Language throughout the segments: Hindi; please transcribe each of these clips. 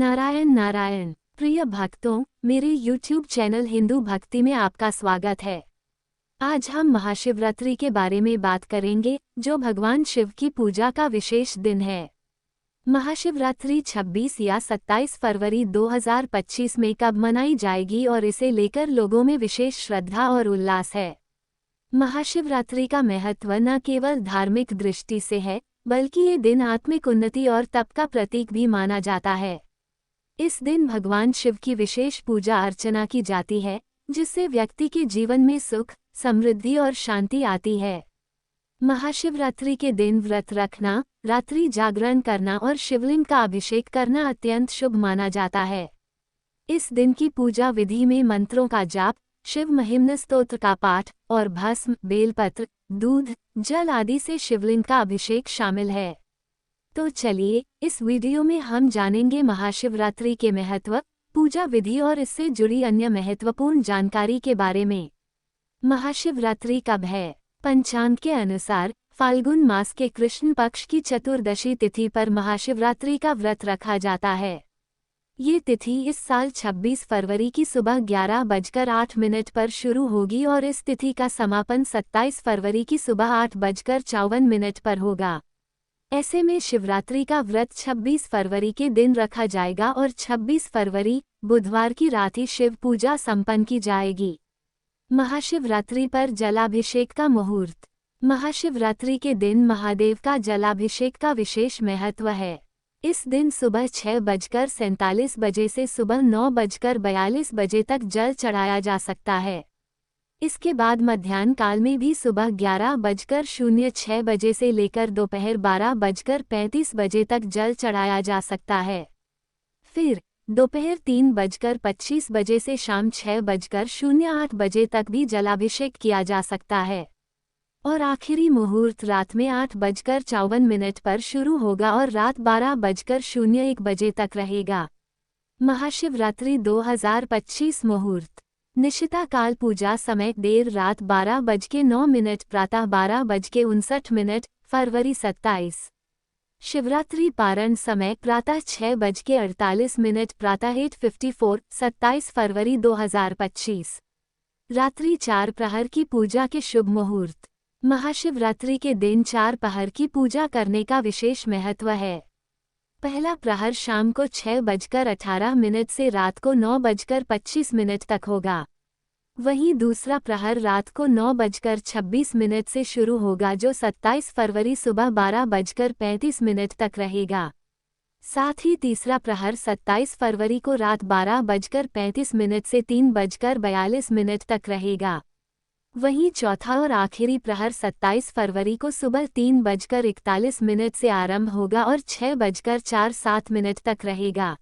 नारायण नारायण। प्रिय भक्तों, मेरे YouTube चैनल हिंदू भक्ति में आपका स्वागत है। आज हम महाशिवरात्रि के बारे में बात करेंगे, जो भगवान शिव की पूजा का विशेष दिन है। महाशिवरात्रि 26 या 27 फरवरी 2025 में कब मनाई जाएगी और इसे लेकर लोगों में विशेष श्रद्धा और उल्लास है। महाशिवरात्रि का महत्व न केवल धार्मिक दृष्टि से है, बल्कि ये दिन आत्मिक उन्नति और तप का प्रतीक भी माना जाता है। इस दिन भगवान शिव की विशेष पूजा अर्चना की जाती है, जिससे व्यक्ति के जीवन में सुख, समृद्धि और शांति आती है। महाशिवरात्रि के दिन व्रत रखना, रात्रि जागरण करना और शिवलिंग का अभिषेक करना अत्यंत शुभ माना जाता है। इस दिन की पूजा विधि में मंत्रों का जाप, शिव महिम्न स्तोत्र का पाठ और भस्म, बेलपत्र, दूध, जल आदि से शिवलिंग का अभिषेक शामिल है। तो चलिए, इस वीडियो में हम जानेंगे महाशिवरात्रि के महत्व, पूजा विधि और इससे जुड़ी अन्य महत्वपूर्ण जानकारी के बारे में। महाशिवरात्रि कब है? पंचांग के अनुसार फाल्गुन मास के कृष्ण पक्ष की चतुर्दशी तिथि पर महाशिवरात्रि का व्रत रखा जाता है। ये तिथि इस साल 26 फरवरी की सुबह 11:08 पर शुरू होगी और इस तिथि का समापन 27 फरवरी की सुबह 8:54 पर होगा। ऐसे में शिवरात्रि का व्रत 26 फरवरी के दिन रखा जाएगा और 26 फरवरी बुधवार की रात ही शिव पूजा संपन्न की जाएगी। महाशिवरात्रि पर जलाभिषेक का मुहूर्त। महाशिवरात्रि के दिन महादेव का जलाभिषेक का विशेष महत्व है। इस दिन सुबह 6:47 बजे से सुबह 9:42 बजे तक जल चढ़ाया जा सकता है। इसके बाद मध्याह्न काल में भी सुबह 11:06 बजे से लेकर दोपहर 12:35 बजे तक जल चढ़ाया जा सकता है। फिर दोपहर 3:25 बजे से शाम 6:08 बजे तक भी जलाभिषेक किया जा सकता है। और आखिरी मुहूर्त रात में 8:54 पर शुरू होगा और रात 12:01 बजे तक रहेगा। महाशिवरात्रि 2025 मुहूर्त। निशिता काल पूजा समय देर रात 12:09 प्रातः 12:59 फरवरी 27। शिवरात्रि पारण समय प्रातः 6:48 प्रातः 8:54 27 फरवरी 2025। रात्रि 4 प्रहर की पूजा के शुभ मुहूर्त। महाशिवरात्रि के दिन 4 प्रहर की पूजा करने का विशेष महत्व है। पहला प्रहर शाम को 6:18 से रात को 9:25 तक होगा। वहीं दूसरा प्रहर रात को 9:26 से शुरू होगा, जो 27 फरवरी सुबह 12:35 तक रहेगा। साथ ही तीसरा प्रहर 27 फरवरी को रात 12:35 से 3:42 तक रहेगा। वहीं चौथा और आखिरी प्रहर 27 फरवरी को सुबह 3:41 से आरंभ होगा और 6:47 तक रहेगा।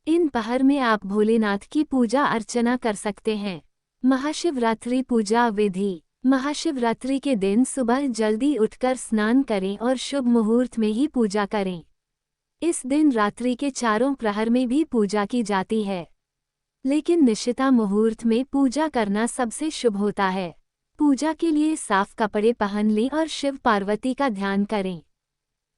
इन प्रहर में आप भोलेनाथ की पूजा अर्चना कर सकते हैं। महाशिवरात्रि पूजा विधि। महाशिवरात्रि के दिन सुबह जल्दी उठकर स्नान करें और शुभ मुहूर्त में ही पूजा करें। इस दिन रात्रि के चारों प्रहर में भी पूजा की जाती है, लेकिन निशिता मुहूर्त में पूजा करना सबसे शुभ होता है। पूजा के लिए साफ कपड़े पहन लें और शिव पार्वती का ध्यान करें।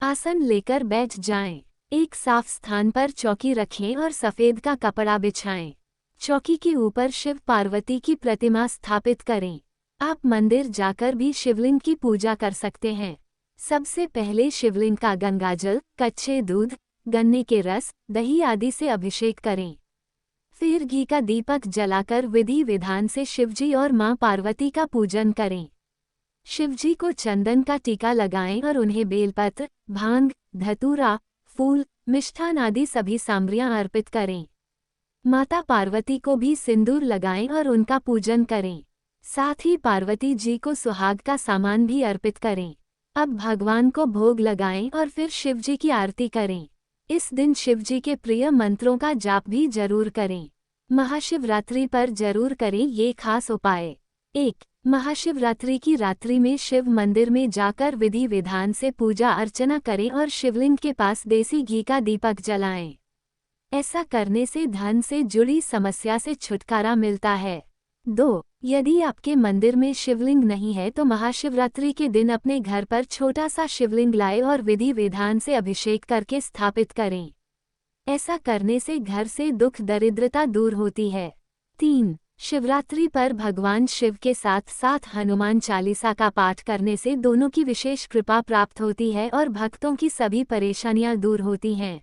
आसन लेकर बैठ जाएं। एक साफ स्थान पर चौकी रखें और सफ़ेद का कपड़ा बिछाएं। चौकी के ऊपर शिव पार्वती की प्रतिमा स्थापित करें। आप मंदिर जाकर भी शिवलिंग की पूजा कर सकते हैं। सबसे पहले शिवलिंग का गंगाजल, कच्चे दूध, गन्ने के रस, दही आदि से अभिषेक करें। फिर घी का दीपक जलाकर विधि विधान से शिवजी और मां पार्वती का पूजन करें। शिवजी को चंदन का टीका लगाएं और उन्हें बेलपत्र, भांग, धतूरा, फूल, मिष्ठान आदि सभी सामग्रियां अर्पित करें। माता पार्वती को भी सिंदूर लगाएं और उनका पूजन करें। साथ ही पार्वती जी को सुहाग का सामान भी अर्पित करें। अब भगवान को भोग लगाएं और फिर शिवजी की आरती करें। इस दिन शिवजी के प्रिय मंत्रों का जाप भी जरूर करें। महाशिवरात्रि पर जरूर करें ये खास उपाय। 1. महाशिवरात्रि की रात्रि में शिव मंदिर में जाकर विधि विधान से पूजा अर्चना करें और शिवलिंग के पास देसी घी का दीपक जलाएं। ऐसा करने से धन से जुड़ी समस्या से छुटकारा मिलता है। 2. यदि आपके मंदिर में शिवलिंग नहीं है तो महाशिवरात्रि के दिन अपने घर पर छोटा सा शिवलिंग लाएं और विधि विधान से अभिषेक करके स्थापित करें। ऐसा करने से घर से दुख दरिद्रता दूर होती है। 3. शिवरात्रि पर भगवान शिव के साथ साथ हनुमान चालीसा का पाठ करने से दोनों की विशेष कृपा प्राप्त होती है और भक्तों की सभी परेशानियां दूर होती हैं।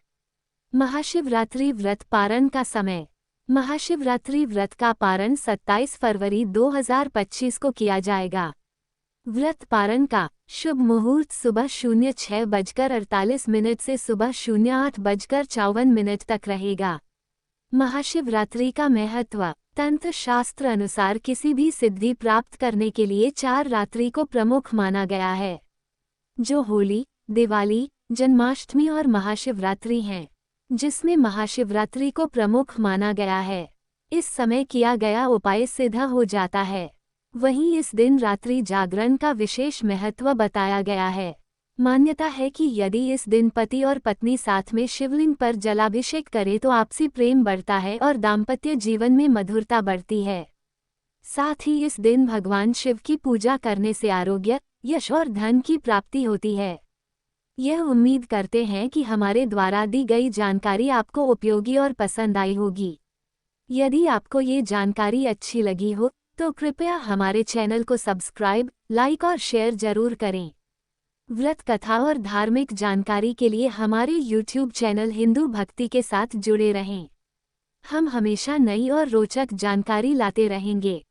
महाशिवरात्रि व्रत पारण का समय। महाशिवरात्रि व्रत का पारण 27 फरवरी 2025 को किया जाएगा। व्रत पारण का शुभ मुहूर्त सुबह 06:48 से सुबह 08:54 तक रहेगा। महाशिवरात्रि का महत्व। तंत्र शास्त्र अनुसार किसी भी सिद्धि प्राप्त करने के लिए 4 रात्रि को प्रमुख माना गया है, जो होली, दिवाली, जन्माष्टमी और महाशिवरात्रि हैं, जिसमें महाशिवरात्रि को प्रमुख माना गया है। इस समय किया गया उपाय सिद्ध हो जाता है। वहीं इस दिन रात्रि जागरण का विशेष महत्व बताया गया है। मान्यता है कि यदि इस दिन पति और पत्नी साथ में शिवलिंग पर जलाभिषेक करें तो आपसी प्रेम बढ़ता है और दाम्पत्य जीवन में मधुरता बढ़ती है। साथ ही इस दिन भगवान शिव की पूजा करने से आरोग्य, यश और धन की प्राप्ति होती है। यह उम्मीद करते हैं कि हमारे द्वारा दी गई जानकारी आपको उपयोगी और पसंद आई होगी। यदि आपको ये जानकारी अच्छी लगी हो तो कृपया हमारे चैनल को सब्सक्राइब, लाइक और शेयर जरूर करें। व्रत कथा और धार्मिक जानकारी के लिए हमारे YouTube चैनल हिंदू भक्ति के साथ जुड़े रहें। हम हमेशा नई और रोचक जानकारी लाते रहेंगे।